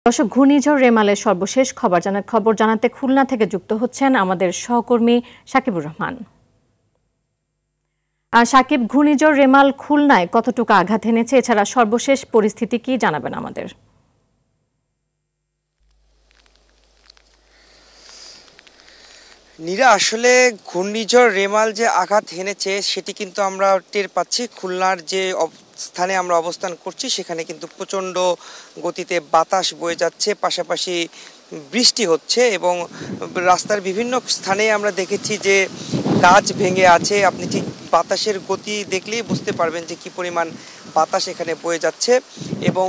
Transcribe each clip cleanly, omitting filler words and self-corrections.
দর্শক, ঘূর্ণিঝড় রেমালের সর্বশেষ খবর জানাতে খুলনা থেকে যুক্ত হচ্ছেন আমাদের সহকর্মী সাকিবুর রহমান। সাকিব, ঘূর্ণিঝড় রেমাল খুলনায় কতটুকু আঘাত এনেছে, এছাড়া সর্বশেষ পরিস্থিতি কি জানাবেন আমাদের? নীরা, আসলে ঘূর্ণিঝড় রেমাল যে আঘাত হেনেছে সেটি কিন্তু আমরা টের পাচ্ছি। খুলনার যে স্থানে আমরা অবস্থান করছি সেখানে কিন্তু প্রচণ্ড গতিতে বাতাস বয়ে যাচ্ছে, পাশাপাশি বৃষ্টি হচ্ছে এবং রাস্তার বিভিন্ন স্থানে আমরা দেখেছি যে গাছ ভেঙে আছে। আপনি ঠিক বাতাসের গতি দেখলেই বুঝতে পারবেন যে কি পরিমাণ বাতাস এখানে বয়ে যাচ্ছে। এবং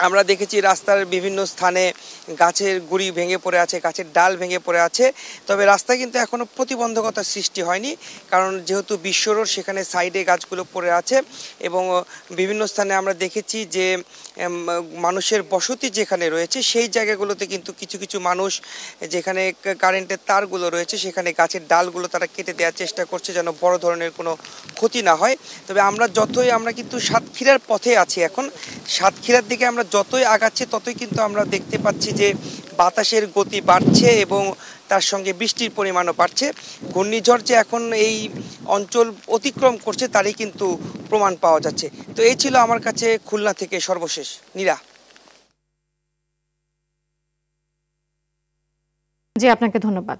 আমরা দেখেছি রাস্তার বিভিন্ন স্থানে গাছের গুঁড়ি ভেঙে পড়ে আছে, গাছের ডাল ভেঙে পড়ে আছে। তবে রাস্তায় কিন্তু এখনও প্রতিবন্ধকতার সৃষ্টি হয়নি, কারণ যেহেতু বিশ্ব রোড সেখানে সাইডে গাছগুলো পড়ে আছে। এবং বিভিন্ন স্থানে আমরা দেখেছি যে মানুষের বসতি যেখানে রয়েছে সেই জায়গাগুলোতে কিন্তু কিছু কিছু মানুষ, যেখানে কারেন্টের তারগুলো রয়েছে সেখানে গাছের ডালগুলো তারা কেটে দেওয়ার চেষ্টা করছে যেন বড় ধরনের কোনো ক্ষতি না হয়। তবে আমরা কিন্তু সাতক্ষীরার পথে আছি। এখন সাতক্ষীরার দিকে আমরা যতই আগাচ্ছি ততই কিন্তু আমরা দেখতে পাচ্ছি যে বাতাসের গতি বাড়ছে এবং তার সঙ্গে বৃষ্টির পরিমাণও বাড়ছে। ঘূর্ণিঝড় যে এখন এই অঞ্চল অতিক্রম করছে তারই কিন্তু প্রমাণ পাওয়া যাচ্ছে। তো এই ছিল আমার কাছে খুলনা থেকে সর্বশেষ। নীরা। জি, আপনাকে ধন্যবাদ।